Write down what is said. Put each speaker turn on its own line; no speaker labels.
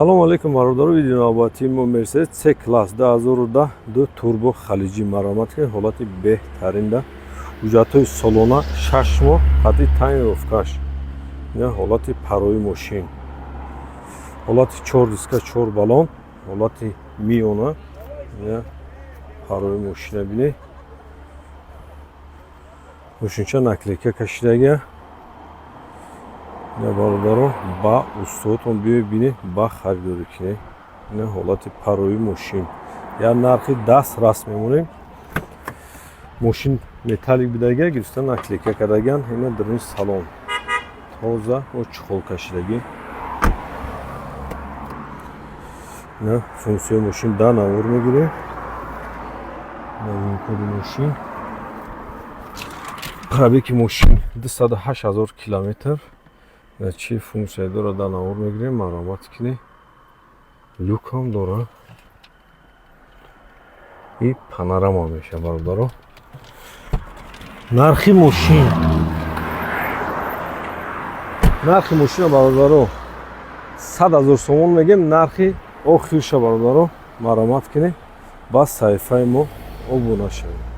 Салом алейкум бародаро, видео навбати мо Mercedes C-Class 2010 турбо халиҷӣ маромат ки ҳолати беҳтаринда ҳуҷҷатҳои солона 6 моҳ қади тайинировкаш ҳолати парои мошин ҳолати 4 диска 4 балон ҳолати миёна парои мошина бинед мошинча наклейка кашидага бародаро ба устуотон бибинед ба харидорӣ кинед ҳолати парои мошин як нархи даст раст мемонем мошин металлик бидага гирифта наклейка кардаган ина даруни салон тоза бо чухол кашидагӣ функсияи мошин да навор мегирем коди мошин пробеги мошин 208 000 километр чӣ функсия дорад да навор мегирем маромат кине люкам дорад и панорама меша бародаро нархи мошина бародаро 100 000 сомон мегем нархи охирша бародаро маромат кине ба саҳифаи мо обуна шавед.